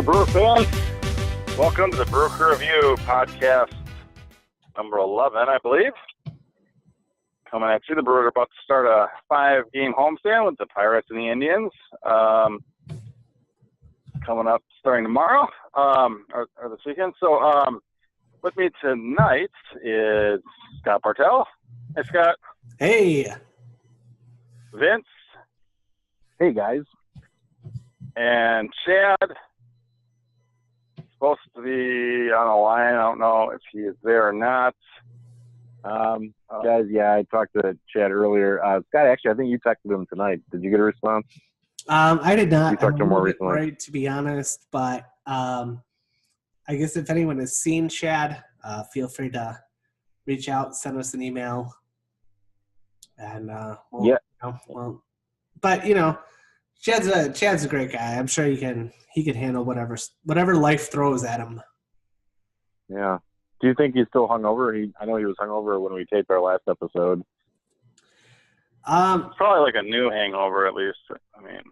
Brewer fans. Welcome to the Brew Review podcast number 11, I believe. Coming at you, the Brewers are about to start a 5-game homestand with the Pirates and the Indians. Coming up starting tomorrow, or this weekend. So with me tonight is Scott Bartell. Hey, Scott. Hey. Vince. Hey, guys. And Chad. Supposed to be on a line. I don't know if he is there or not. Guys, yeah, I talked to Chad earlier. Scott, actually, I think you texted him tonight. Did you get a response? I did not. You talked to him more recently. Right, to be honest, but I guess if anyone has seen Chad, feel free to reach out, send us an email, and but you know, Chad's a great guy. I'm sure he can handle whatever life throws at him. Yeah. Do you think he's still hungover? I know he was hungover when we taped our last episode. It's probably like a new hangover, at least. I mean,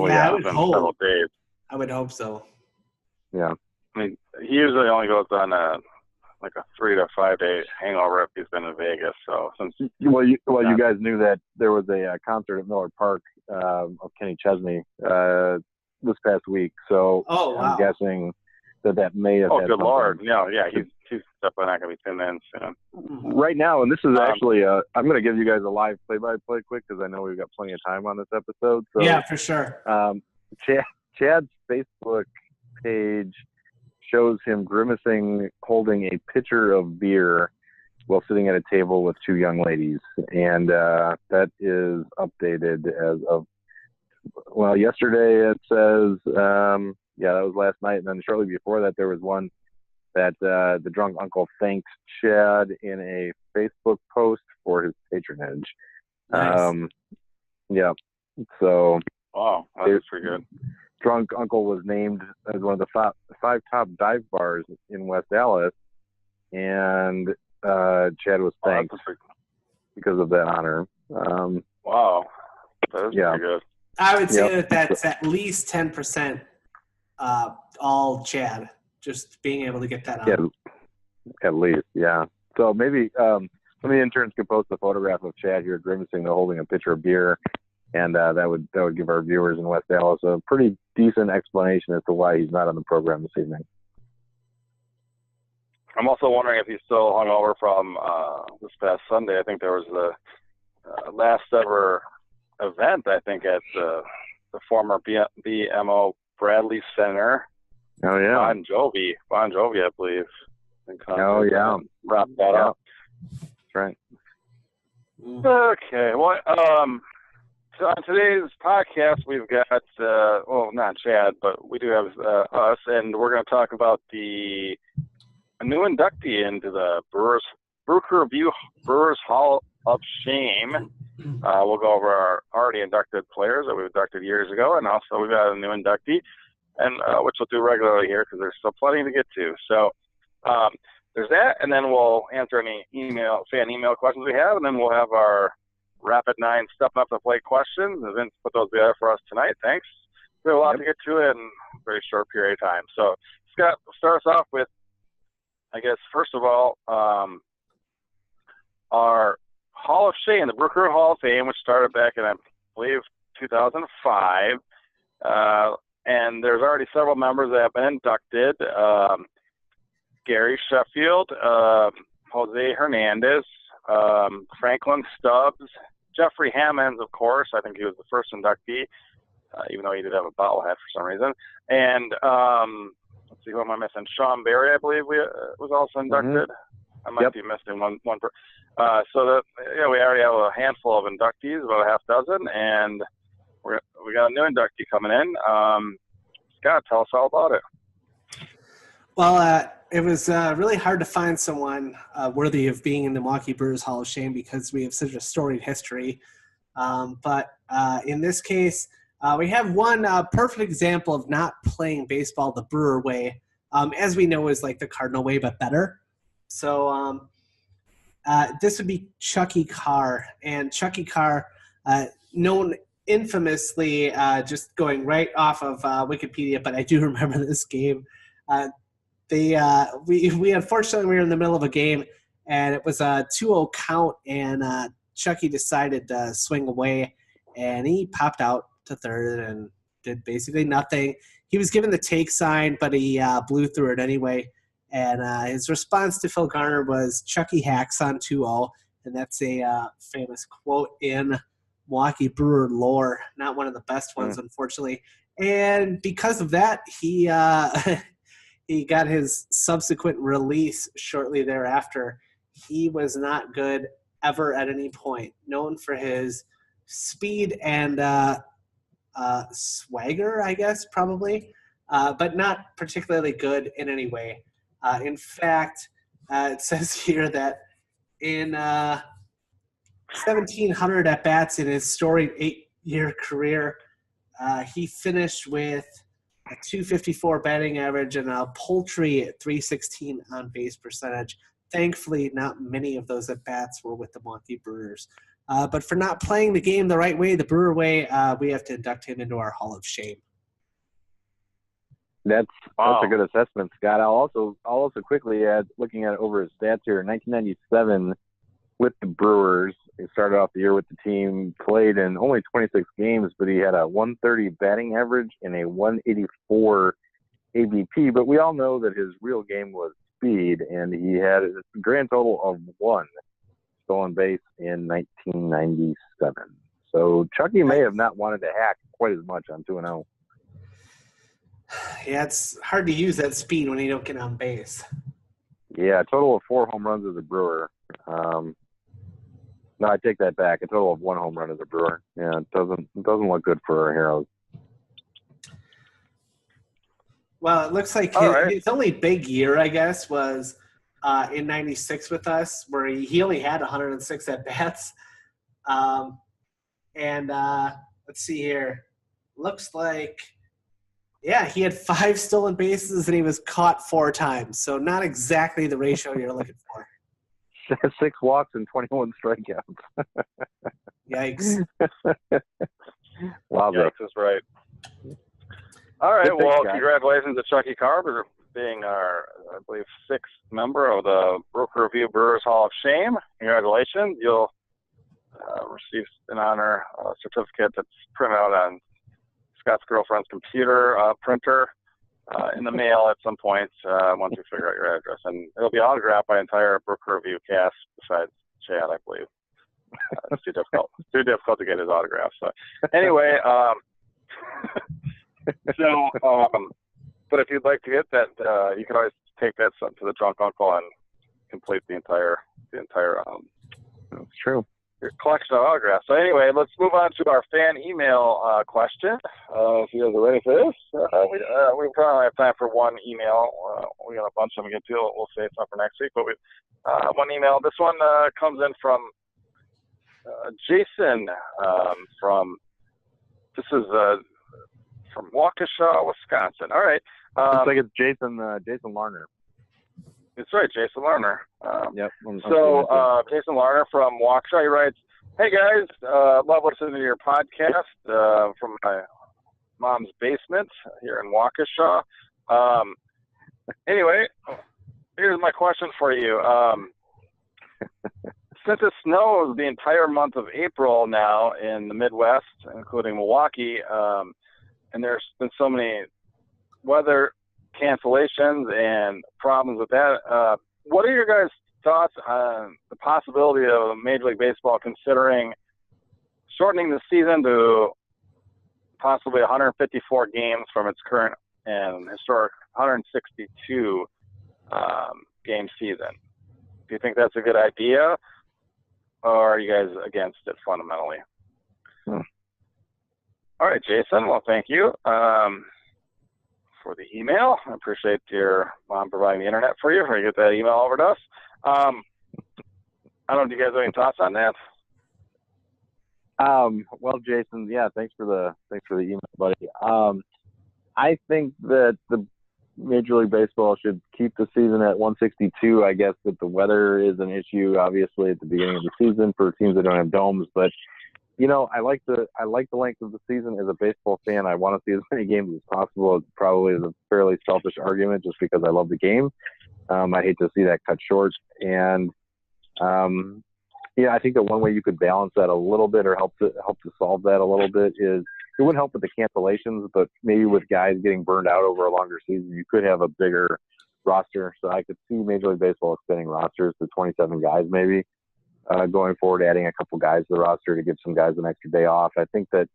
I would hope. Several days. I would hope so. Yeah. I mean, he usually only goes on a 3 to 5 day hangover if he's been in Vegas. So since you guys knew that there was a concert at Miller Park of Kenny Chesney this past week, so I'm guessing that may have. Oh, good Lord! Yeah, he's definitely not going to be tuned in soon. Right now, and this is actually I'm going to give you guys a live play-by-play quick because I know we've got plenty of time on this episode. So, yeah, for sure. Chad's Facebook page shows him grimacing, holding a pitcher of beer while sitting at a table with 2 young ladies, and that is updated as of yesterday. It says. That was last night, and then shortly before that, there was one that the drunk uncle thanked Chad in a Facebook post for his patronage. Nice. Yeah. So. Wow, that's pretty good. Drunk uncle was named as one of the 5 top dive bars in West Dallas, and Chad was thanked because of that honor. Wow, that is pretty good. I would say that's at least 10%. All Chad, just being able to get that on. Yeah, at least, yeah. So maybe some of the interns could post a photograph of Chad here grimacing, holding a pitcher of beer, and that would give our viewers in West Dallas a pretty decent explanation as to why he's not on the program this evening. I'm also wondering if he's still hungover from this past Sunday. I think there was the last ever event, I think, at the former BMO Bradley Center. Oh, yeah. Bon Jovi, I believe. Oh, yeah. Wrap that up. That's right. Okay. Well, so on today's podcast, we've got, not Chad, but we do have us, and we're going to talk about a new inductee into the Brewers Brew Review Brewers Hall of Shame. We'll go over our already inducted players that we've inducted years ago, and also we've got a new inductee, and which we'll do regularly here because there's still plenty to get to. So there's that, and then we'll answer any fan email questions we have, and then we'll have our Rapid 9 Steppin Up to Play questions, and then put those together for us tonight. Thanks. We have a lot to get to in a very short period of time. So Scott, start us off with, I guess, first of all, our Hall of Shame, the Brew Crew Hall of Fame, which started back in, I believe, 2005. And there's already several members that have been inducted. Gary Sheffield, Jose Hernandez, Franklin Stubbs, Jeffrey Hammonds, of course. I think he was the first inductee, even though he did have a bobblehead for some reason. And let's see, who am I missing? Sean Berry, I believe, was also inducted. Mm-hmm. I might be missing one. So we already have a handful of inductees, about a half dozen, and we got a new inductee coming in. Scott, tell us all about it. Well, it was really hard to find someone worthy of being in the Milwaukee Brewers Hall of Shame because we have such a storied history. But in this case, we have one perfect example of not playing baseball the Brewer way, as we know is like the Cardinal way, but better. So this would be Chucky Carr. And Chucky Carr, known infamously, just going right off of Wikipedia, but I do remember this game. We unfortunately we were in the middle of a game, and it was a 2-0 count, and Chucky decided to swing away, and he popped out to third and did basically nothing. He was given the take sign, but he blew through it anyway. And his response to Phil Garner was Chucky hacks on 2-0, and that's a famous quote in Milwaukee Brewer lore. Not one of the best ones, unfortunately. And because of that, he he got his subsequent release shortly thereafter. He was not good ever at any point, known for his speed and swagger, I guess, probably, but not particularly good in any way. In fact, it says here that in 1,700 at-bats in his storied 8-year career, he finished with a .254 batting average and a paltry .316 on-base percentage. Thankfully, not many of those at-bats were with the Milwaukee Brewers. But for not playing the game the right way, the Brewer way, we have to induct him into our Hall of Shame. That's a good assessment, Scott. I'll also quickly add, looking at over his stats here, in 1997 with the Brewers, he started off the year with the team, played in only 26 games, but he had a 130 batting average and a 184 ABP. But we all know that his real game was speed, and he had a grand total of 1 stolen base in 1997. So Chucky may have not wanted to hack quite as much on 2-0. Yeah, it's hard to use that speed when you don't get on base. Yeah, a total of 4 home runs as a Brewer. No, I take that back. A total of 1 home run as a Brewer. Yeah, it doesn't look good for our heroes. Well, it looks like his only big year, I guess, was in 96 with us, where he only had 106 at-bats. Let's see here. Looks like, yeah, he had 5 stolen bases and he was caught 4 times. So not exactly the ratio you're looking for. 6 walks and 21 strikeouts. Yikes. Wow, Yikes is right. All right, well, guy. Congratulations to Chucky Carr for being our, I believe, 6th member of the Broker Review Brewers Hall of Shame. Congratulations. You'll receive an honor certificate that's printed out on Scott's girlfriend's computer printer in the mail at some point once we figure out your address. And it'll be autographed by entire Broker Review cast besides Chad, I believe. It's too difficult. It's too difficult to get his autograph. So anyway, but if you'd like to get that, you can always take that to the drunk uncle and complete the entire. That's true. Your collection of autographs. So anyway, let's move on to our fan email question. If you guys are ready for this, we probably have time for one email. We got a bunch of them to get to. We'll save some for next week. But one email. This one comes in from Jason from Waukesha, Wisconsin. All right. Looks like it's Jason Larner. That's right, Jason Larner. Yep. Jason Larner from Waukesha, he writes, "Hey guys, love listening to your podcast from my mom's basement here in Waukesha. Anyway, here's my question for you. Since it snows the entire month of April now in the Midwest, including Milwaukee, and there's been so many weather cancellations and problems with that. What are your guys' thoughts on the possibility of Major League Baseball considering shortening the season to possibly 154 games from its current and historic 162 game season? Do you think that's a good idea, or are you guys against it fundamentally? All right, Jason. Well, thank you for the email. I appreciate your mom providing the internet for you get that email over to us. I don't know. Do you guys have any thoughts on that? Well, Jason, yeah, thanks for the email, buddy. I think that the Major League Baseball should keep the season at 162. I guess that the weather is an issue, obviously, at the beginning of the season for teams that don't have domes, but I like the length of the season. As a baseball fan, I want to see as many games as possible. It probably is a fairly selfish argument just because I love the game. I hate to see that cut short. And I think that one way you could balance that a little bit or help to solve that a little bit is it wouldn't help with the cancellations, but maybe with guys getting burned out over a longer season, you could have a bigger roster. So I could see Major League Baseball extending rosters to 27 guys maybe. Going forward, adding a couple guys to the roster to give some guys an extra day off. I think that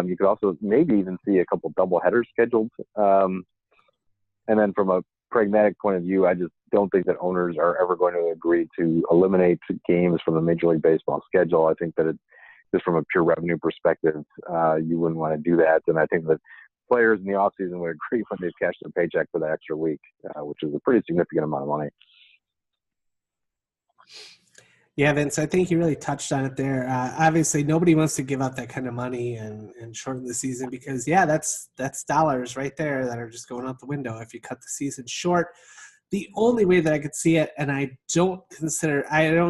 you could also maybe even see a couple double headers scheduled. And then from a pragmatic point of view, I just don't think that owners are ever going to agree to eliminate games from the Major League Baseball schedule. I think that just from a pure revenue perspective, you wouldn't want to do that. And I think that players in the offseason would agree when they've cashed their paycheck for that extra week, which is a pretty significant amount of money. Yeah, Vince, I think you really touched on it there. Obviously, nobody wants to give up that kind of money and shorten the season because, that's dollars right there that are just going out the window if you cut the season short. The only way that I could see it, and I don't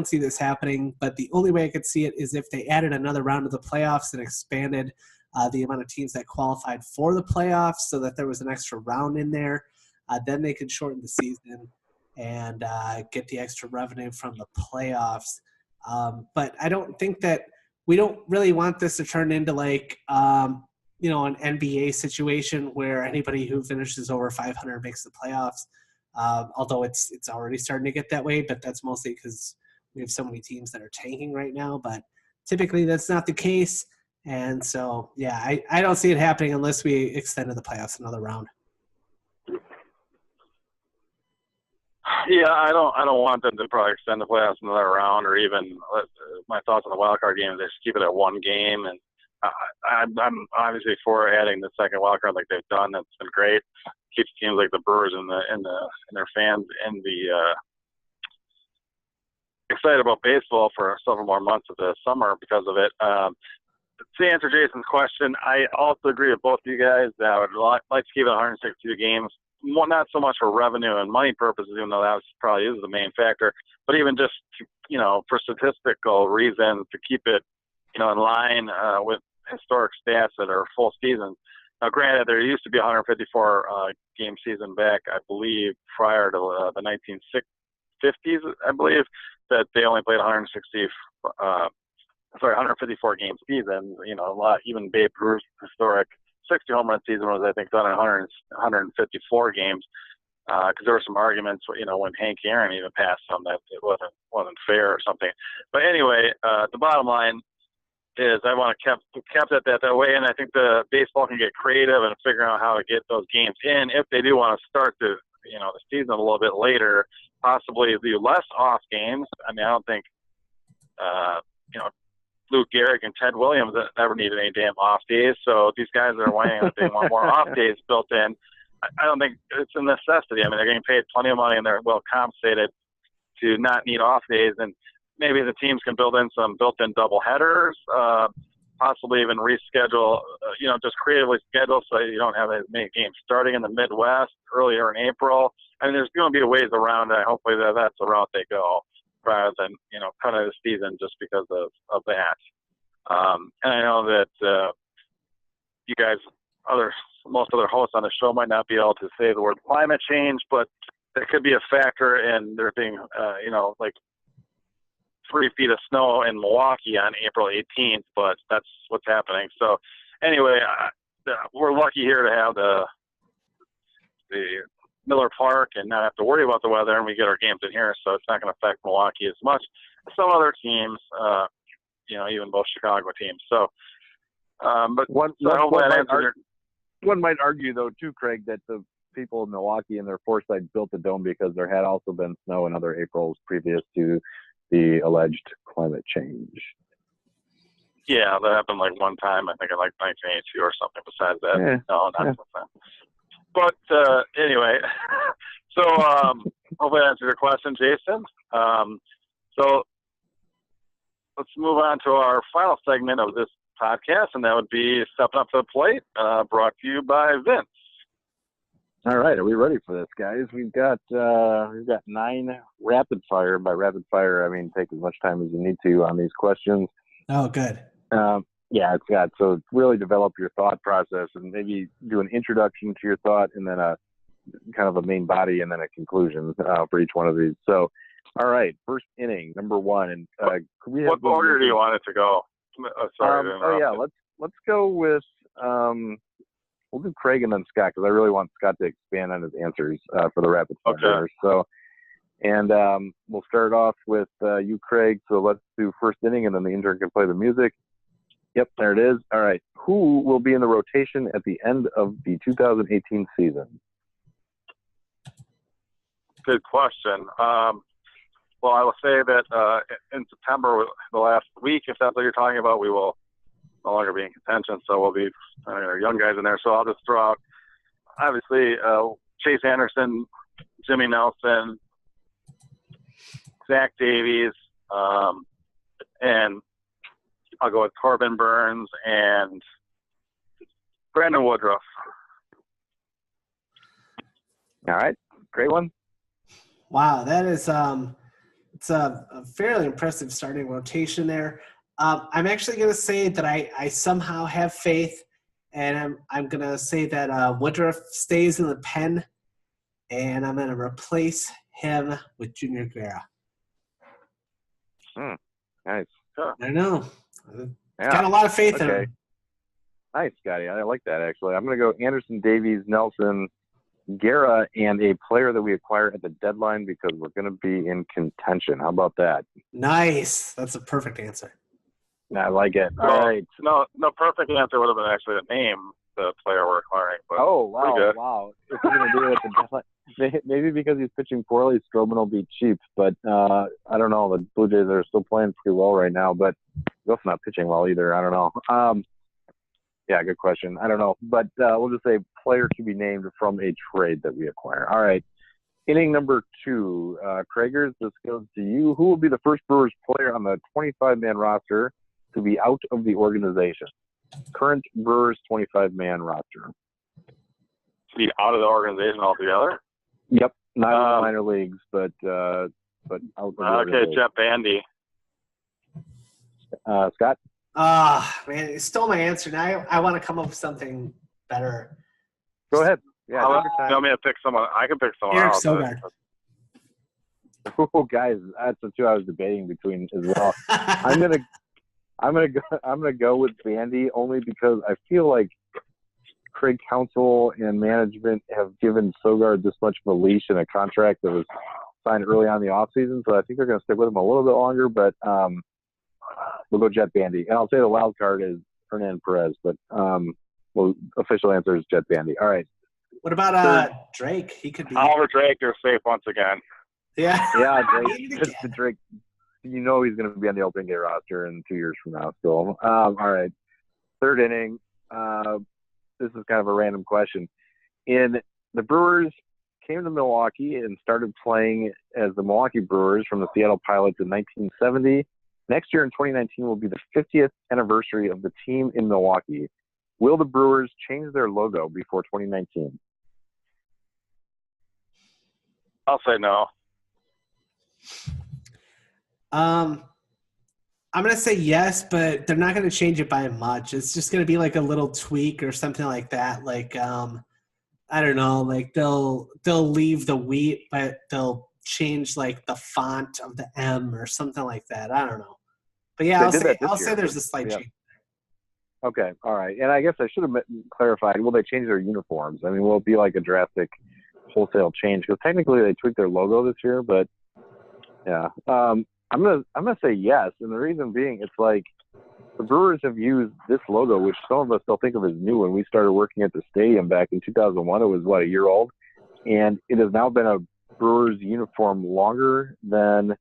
see this happening, but the only way I could see it is if they added another round of the playoffs and expanded the amount of teams that qualified for the playoffs so that there was an extra round in there. Then they could shorten the season and get the extra revenue from the playoffs. But I don't think that we don't really want this to turn into like, an NBA situation where anybody who finishes over 500 makes the playoffs. Although it's already starting to get that way, but that's mostly because we have so many teams that are tanking right now. But typically that's not the case. And so, I don't see it happening unless we extend to the playoffs another round. Yeah, I don't want them to probably extend the playoffs another round, or even my thoughts on the wild card game. They just keep it at one game, and I'm obviously for adding the second wild card like they've done. That's been great. Keeps teams like the Brewers and their fans and excited about baseball for several more months of the summer because of it. To answer Jason's question, I also agree with both of you guys that I would like to keep it 162 games. Not so much for revenue and money purposes, even though that probably is the main factor, but even just, for statistical reasons to keep it, in line with historic stats that are full seasons. Now, granted, there used to be a 154 game season back, I believe, prior to the 1950s, I believe, that they only played 154 game season. A lot, even Babe Ruth's historic 60 home run season was, I think, done in 154 games, because there were some arguments, when Hank Aaron even passed some that it wasn't fair or something. But anyway, the bottom line is I want to kept it that way, and I think the baseball can get creative and figure out how to get those games in if they do want to start the season a little bit later, possibly do less off games. I mean, I don't think Lou Gehrig and Ted Williams never needed any damn off days. So these guys are whining that they want more off days built in. I don't think it's a necessity. I mean, they're getting paid plenty of money and they're well compensated to not need off days. And maybe the teams can build in some built-in double headers, possibly even reschedule, just creatively schedule so you don't have as many games starting in the Midwest earlier in April. I mean, there's going to be ways around it. Hopefully that's the route they go, rather than, cut out the season just because of that. And I know that you guys, most other hosts on the show might not be able to say the word climate change, but there could be a factor in there being, like 3 feet of snow in Milwaukee on April 18th, but that's what's happening. So anyway, we're lucky here to have the Miller Park and not have to worry about the weather, and we get our games in here, so it's not going to affect Milwaukee as much as some other teams, even both Chicago teams. So, but one might argue, though, too, Craig, that the people in Milwaukee and their foresight built the dome because there had also been snow in other Aprils previous to the alleged climate change. Yeah, that happened like one time, I think in like 1982 or something. Besides that, no, not since then. But anyway, so hopefully that answers your question, Jason. So let's move on to our final segment of this podcast, and that would be Stepping Up to the Plate, brought to you by Vince. All right, are we ready for this, guys? We've got 9 rapid fire. By rapid fire, I mean take as much time as you need to on these questions. Oh, good. Yeah, it's got so really develop your thought process and maybe do an introduction to your thought and then a kind of a main body and then a conclusion for each one of these. So, all right, first inning, number one, and could we have what order do you want it to go? Sorry to interrupt. Oh yeah, let's go with we'll do Craig and then Scott because I really want Scott to expand on his answers for the rapid fire. Okay. So, and we'll start off with you, Craig. So let's do first inning, and then the intern can play the music. Yep, there it is. All right. Who will be in the rotation at the end of the 2018 season? Good question. Well, I will say that in September, the last week, if that's what you're talking about, we will no longer be in contention. So we'll be young guys in there. So I'll just throw out, obviously, Chase Anderson, Jimmy Nelson, Zach Davies, and I'll go with Corbin Burns and Brandon Woodruff. All right. Great one. Wow, that is it's a fairly impressive starting rotation there. I'm actually going to say that I somehow have faith, and I'm going to say that Woodruff stays in the pen, and I'm going to replace him with Junior Guerra. Nice. I know. Yeah. Got a lot of faith in him. Nice, Scotty. I like that, actually. I'm going to go Anderson, Davies, Nelson, Guerra, and a player that we acquire at the deadline because we're going to be in contention. How about that? Nice. That's a perfect answer. I like it. All right. No, perfect answer would have been actually to name the player we're acquiring. But wow. If you're going to do it at the deadline, maybe because he's pitching poorly, Strowman will be cheap. But I don't know. The Blue Jays are still playing pretty well right now, but he's also not pitching well either. I don't know. Yeah, good question. I don't know. But we'll just say player to be named from a trade that we acquire. All right. Inning number 2. Kraegers, this goes to you. Who will be the first Brewers player on the 25-man roster to be out of the organization? Current Brewers 25-man roster. To be out of the organization altogether? Yep. Not in the minor leagues, but out of the organization. Jeff Bandy. Scott? Man, it stole my answer. Now I want to come up with something better. Go ahead. Yeah, you want me to pick someone? I can pick someone Eric else. Sogard. Oh, guys, that's the two I was debating between as well. I'm gonna go with Bandy only because I feel like Craig Counsell and management have given Sogard this much of a leash in a contract that was signed early on in the offseason, so I think they're going to stick with him a little bit longer. But we'll go Jet Bandy, and I'll say the wild card is Hernan Perez, but official answer is Jet Bandy. All right. What about Drake? He could be. Oliver Drake, you're safe once again. Yeah. Yeah, Drake. You know he's going to be on the opening day roster in 2 years from now. Still. All right. Third inning. This is kind of a random question. The Brewers came to Milwaukee and started playing as the Milwaukee Brewers from the Seattle Pilots in 1970. Next year in 2019 will be the 50th anniversary of the team in Milwaukee. Will the Brewers change their logo before 2019? I'll say no. I'm going to say yes, but they're not going to change it by much. It's just going to be like a little tweak or something like that. Like, I don't know, like they'll leave the wheat, but they'll change like the font of the M or something like that. I don't know. But yeah, I'll say there's a slight change. Okay, all right. And I guess I should have clarified, will they change their uniforms? I mean, will it be like a drastic wholesale change? Because technically they tweaked their logo this year, but yeah. I'm gonna say yes, and the reason being, it's like the Brewers have used this logo, which some of us still think of as new. When we started working at the stadium back in 2001, it was a year old, and it has now been a Brewers uniform longer than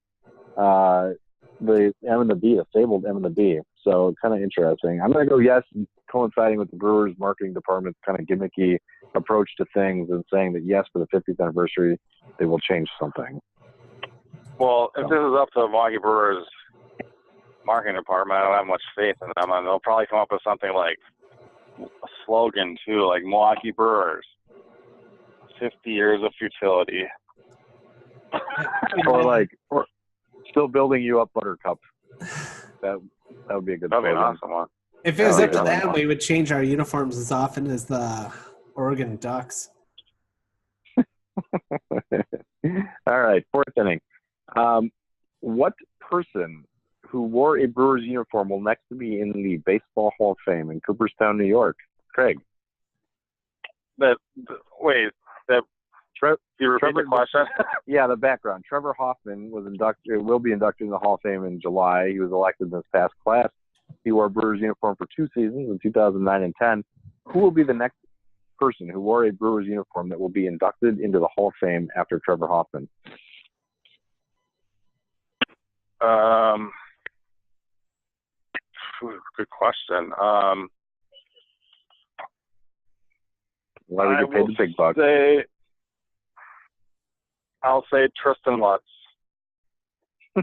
the M and the B, the fabled M and the B. So it's kind of interesting. I'm gonna go yes, coinciding with the Brewers marketing department's kind of gimmicky approach to things and saying that yes, for the 50th anniversary, they will change something. Well, if this is up to the Milwaukee Brewers marketing department, I don't have much faith in them. And they'll probably come up with something like a slogan, too, like Milwaukee Brewers, 50 years of futility. or still building you up, Buttercup. That would be a good That'd be an slogan. awesome one. If it was up to them, we would change our uniforms as often as the Oregon Ducks. All right, fourth inning. What person who wore a Brewers uniform will next be in the Baseball Hall of Fame in Cooperstown, New York? Craig. You repeat the question? Yeah, the background. Trevor Hoffman will be inducted in the Hall of Fame in July. He was elected in this past class. He wore a Brewers uniform for 2 seasons in 2009 and 10. Who will be the next person who wore a Brewers uniform that will be inducted into the Hall of Fame after Trevor Hoffman? Good question. Why would you pay the big bucks? I'll say Tristan Lutz. Oh,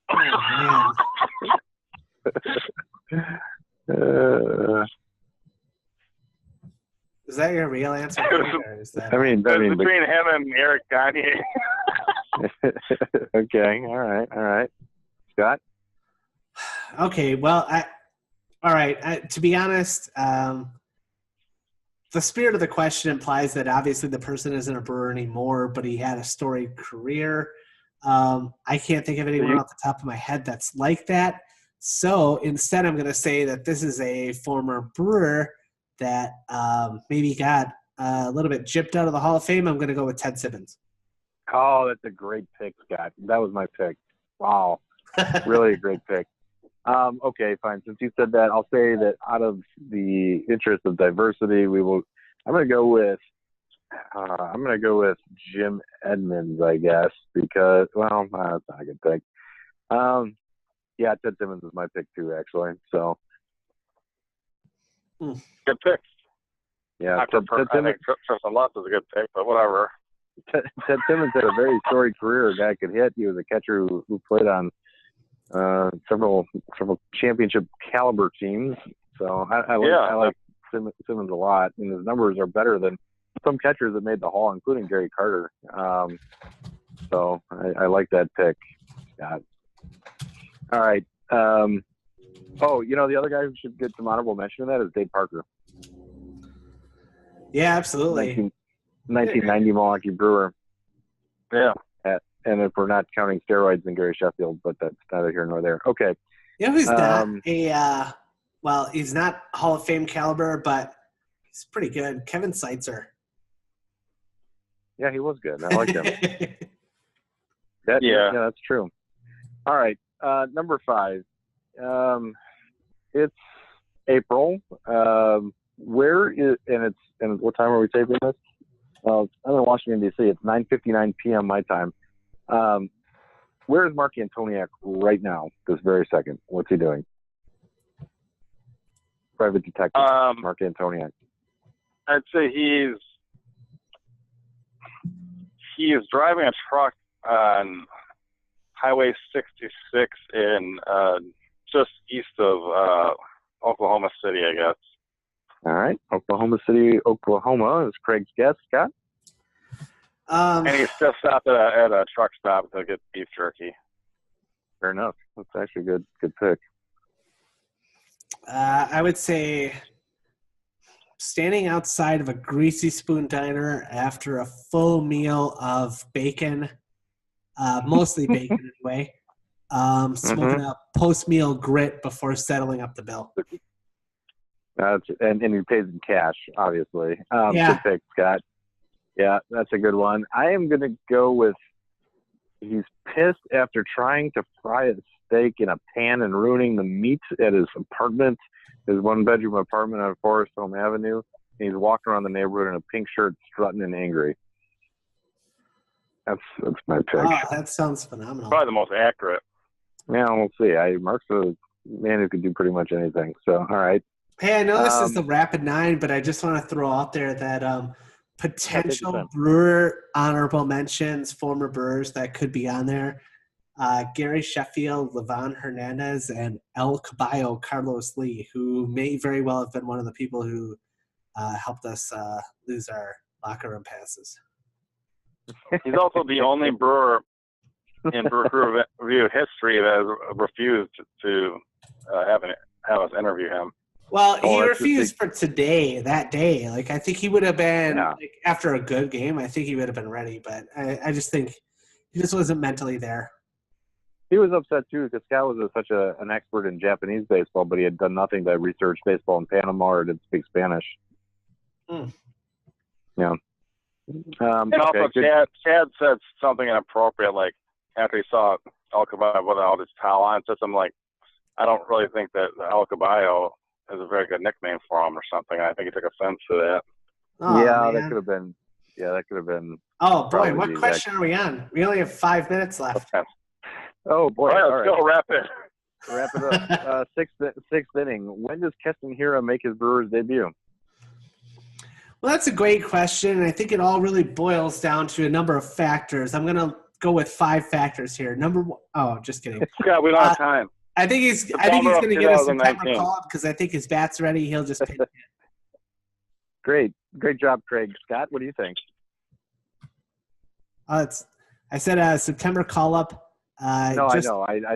man. Is that your real answer? Or is that... I mean, between him and Eric Gagne. Okay, all right. Scott? Okay, well, all right. To be honest, the spirit of the question implies that obviously the person isn't a Brewer anymore, but he had a storied career. I can't think of anyone off the top of my head that's like that. So instead, I'm going to say that this is a former Brewer that maybe got a little bit gypped out of the Hall of Fame. I'm going to go with Ted Simmons. Oh, that's a great pick, Scott. That was my pick. Wow. Really a great pick. Okay, fine. Since you said that, I'll say that out of the interest of diversity, I'm going to go with Jim Edmonds, I guess, because that's not a good pick. Yeah, Ted Simmons is my pick too, actually. So good pick. Yeah, I think Tristan Lutz is a good pick, but whatever. Ted Simmons had a very storied career. A guy could hit. He was a catcher who played on several championship caliber teams. So I like Simmons a lot, and his numbers are better than some catchers that made the Hall, including Gary Carter. So I like that pick, Scott. All right. The other guy who should get some honorable mention of that is Dave Parker. Yeah, absolutely. 1990 Milwaukee Brewer. Yeah. And if we're not counting steroids, then Gary Sheffield, but that's neither here nor there. Okay. You know who's not he's not Hall of Fame caliber, but he's pretty good. Kevin Seitzer. Yeah, he was good. I like him. Yeah, that's true. All right. Number 5. It's April. What time are we taping this? I'm in Washington, D.C. It's 9:59 p.m. my time. Where is Mark Antoniak right now, this very second? What's he doing? Private detective, Mark Antoniak. I'd say he is driving a truck on Highway 66 in just east of Oklahoma City, I guess. All right. Oklahoma City, Oklahoma is Craig's guess. Scott? And he still stopped at a truck stop to get beef jerky. Fair enough. That's actually a good pick. I would say standing outside of a Greasy Spoon diner after a full meal of bacon, mostly bacon anyway, smoking a post-meal grit before settling up the bill. And he pays in cash, obviously. Yeah. Good pick, Scott. Yeah, that's a good one. I am going to go with he's pissed after trying to fry a steak in a pan and ruining the meat at his apartment, his one-bedroom apartment on Forest Home Avenue. And he's walking around the neighborhood in a pink shirt, strutting and angry. That's my pick. Oh, that sounds phenomenal. Probably the most accurate. Yeah, we'll see. Mark's a man who can do pretty much anything. So, all right. Hey, I know this is the Rapid 9, but I just want to throw out there that potential Brewer honorable mentions, former Brewers that could be on there. Gary Sheffield, Livan Hernandez, and El Caballo Carlos Lee, who may very well have been one of the people who helped us lose our locker room passes. He's also the only Brewer in Brewer Review history that has refused to have us interview him. Well, he that's refused for today, that day. Like, I think he would have been, like, after a good game, I think he would have been ready. But I just think he just wasn't mentally there. He was upset, too, because Scott was such an expert in Japanese baseball, but he had done nothing but research baseball in Panama or didn't speak Spanish. Yeah. And also, Chad said something inappropriate, like, after he saw El Caballo with all his towel on, said something like, I don't really think that El Caballo is a very good nickname for him or something. I think he took offense to that. Oh, yeah, man. that could have been. Yeah, that could have been. Oh, boy, what question are we on? We only have 5 minutes left. Oh, boy. All right, all let's right. go wrap it. Wrap it up. Sixth inning. When does Keston Hiura make his Brewers debut? Well, that's a great question, and I think it all really boils down to a number of factors. I'm going to go with 5 factors here. Number one, oh, just kidding. Scott, we don't have time. I think he's going to get a September call because I think his bat's ready. He'll just pitch it. Great job, Craig. Scott, what do you think? I said a September call up. I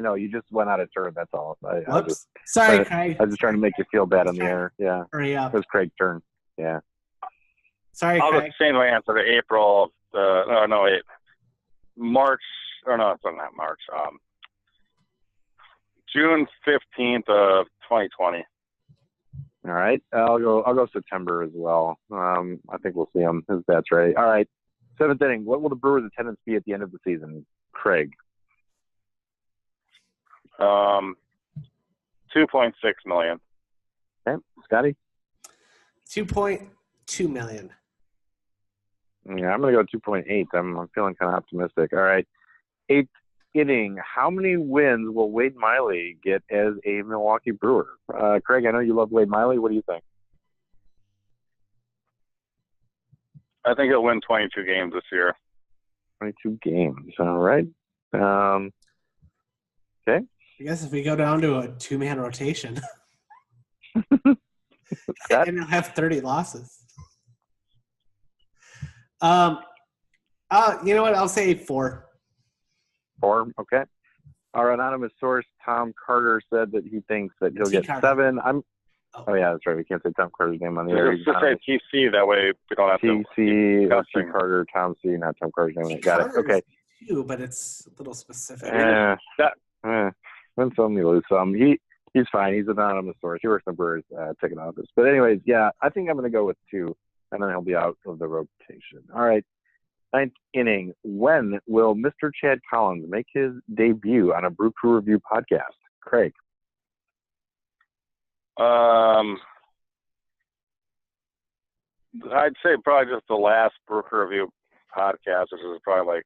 know. You just went out of turn. That's all. Whoops. Sorry, Craig. I was just trying to make you feel bad on the air. Yeah. Hurry up. It was Craig's turn. Yeah. Sorry, I'll Craig. just change my answer to April. March. Or no, it's not March. June 15th of 2020. All right. I'll go September as well. I think we'll see him. His bat's ready. All right. 7th inning. What will the Brewers' attendance be at the end of the season? Craig. 2.6 million. Okay. Scotty? 2.2 million. Yeah, I'm going to go 2.8. I'm feeling kind of optimistic. All right. 8th inning. How many wins will Wade Miley get as a Milwaukee Brewer? Craig, I know you love Wade Miley. What do you think? I think he'll win 22 games this year. 22 games. All right. Okay. I guess if we go down to a 2-man rotation, Scott? and he'll have 30 losses. You know what? I'll say 4. 4, okay. Our anonymous source, Tom Carter, said that he thinks that he'll get Carter. 7. Oh, yeah, that's right. We can't say Tom Carter's name on the air. Just say TC. That way we don't have to. TC, T. Carter, Tom C. Not Tom Carter's name. Got it. Okay. Too, but it's a little specific. Win some, you lose some. He's fine. He's an anonymous source. He works in the Brewers ticket office. But anyways, yeah, I think I'm going to go with 2, and then he'll be out of the rotation. All right. 9th inning. When will Mr. Chad Collins make his debut on a Brew Crew Review podcast? Craig. I'd say probably just the last Brew Crew Review podcast, which is probably like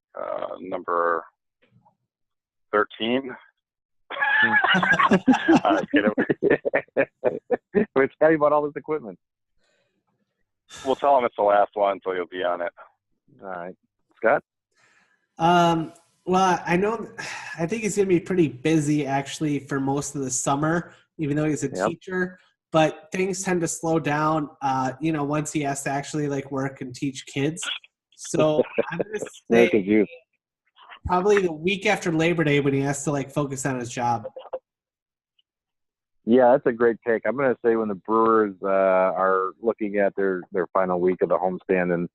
number 13. We're telling you about all this equipment. We'll tell him it's the last one, so you'll be on it. All right. Scott? Well, I think he's going to be pretty busy actually for most of the summer, even though he's a teacher. But things tend to slow down, once he has to actually like work and teach kids. So I'm going to say probably the week after Labor Day when he has to like focus on his job. Yeah, that's a great pick. I'm going to say when the Brewers are looking at their final week of the homestand in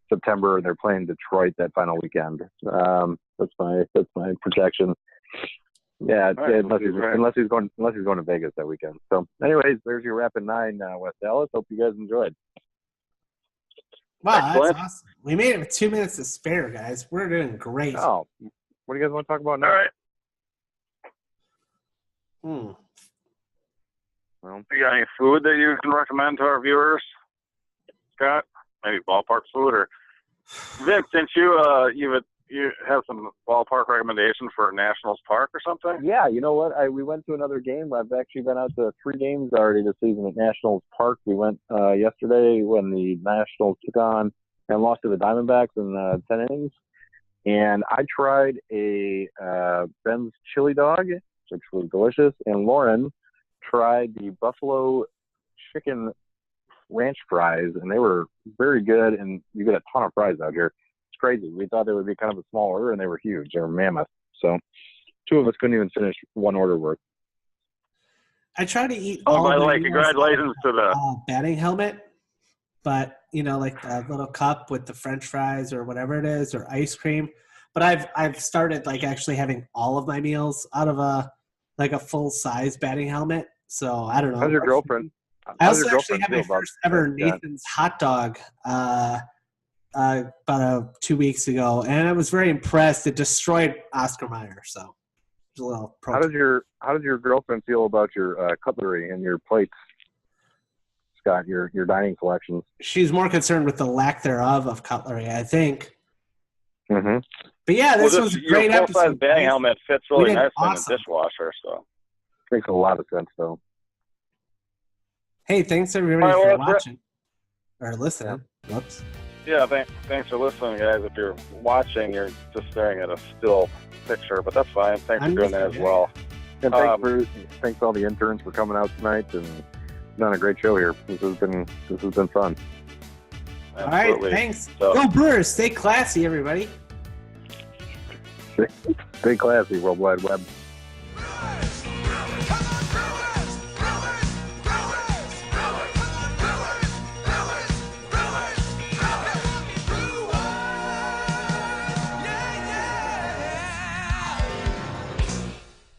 September, and they're playing Detroit that final weekend. That's my projection. Yeah, right. unless he's going to Vegas that weekend. So, anyways, there's your Rapid 9, West Dallas. Hope you guys enjoyed. Wow, that's awesome. We made it with 2 minutes to spare, guys. We're doing great. Oh, what do you guys want to talk about now? All right. Well, you got any food that you can recommend to our viewers, Scott? Maybe ballpark food, or Vince, since you have some ballpark recommendations for Nationals Park or something? Yeah, you know what? We went to another game. I've actually been out to 3 games already this season at Nationals Park. We went yesterday when the Nationals took on and lost to the Diamondbacks in 10 innings. And I tried a Ben's chili dog, which was delicious. And Lauren tried the Buffalo chicken ranch fries, and they were very good. And you get a ton of fries out here. Crazy. We thought they would be kind of a small order, and they were huge. They were mammoth. So 2 of us couldn't even finish 1 order worth. I try to eat Oh, all by of the my way, meals congratulations to the. batting helmet, but like a little cup with the French fries or whatever it is, or ice cream. But I've started like actually having all of my meals out of a full size batting helmet. So I don't know. How's your girlfriend? I How's your also actually girlfriend had my feel about first ever that, John? Nathan's hot dog about 2 weeks ago, and I was very impressed. It destroyed Oscar Mayer, so it was a little. How does your girlfriend feel about your cutlery and your plates, Scott? Your dining collections. She's more concerned with the lack thereof of cutlery, I think. Mm-hmm. But yeah, this was a great your full-size episode. batting helmet fits really nicely awesome. in the dishwasher. So Makes a lot of sense, though. Hey, thanks everybody for watching or listening. Whoops. Yeah, thanks for listening, guys. If you're watching, you're just staring at a still picture, but that's fine. Thanks for doing that as well. And thanks all the interns for coming out tonight and done a great show here. This has been fun. Absolutely. All right, thanks. So, go Brewers! Stay classy, everybody. Stay classy, World Wide Web.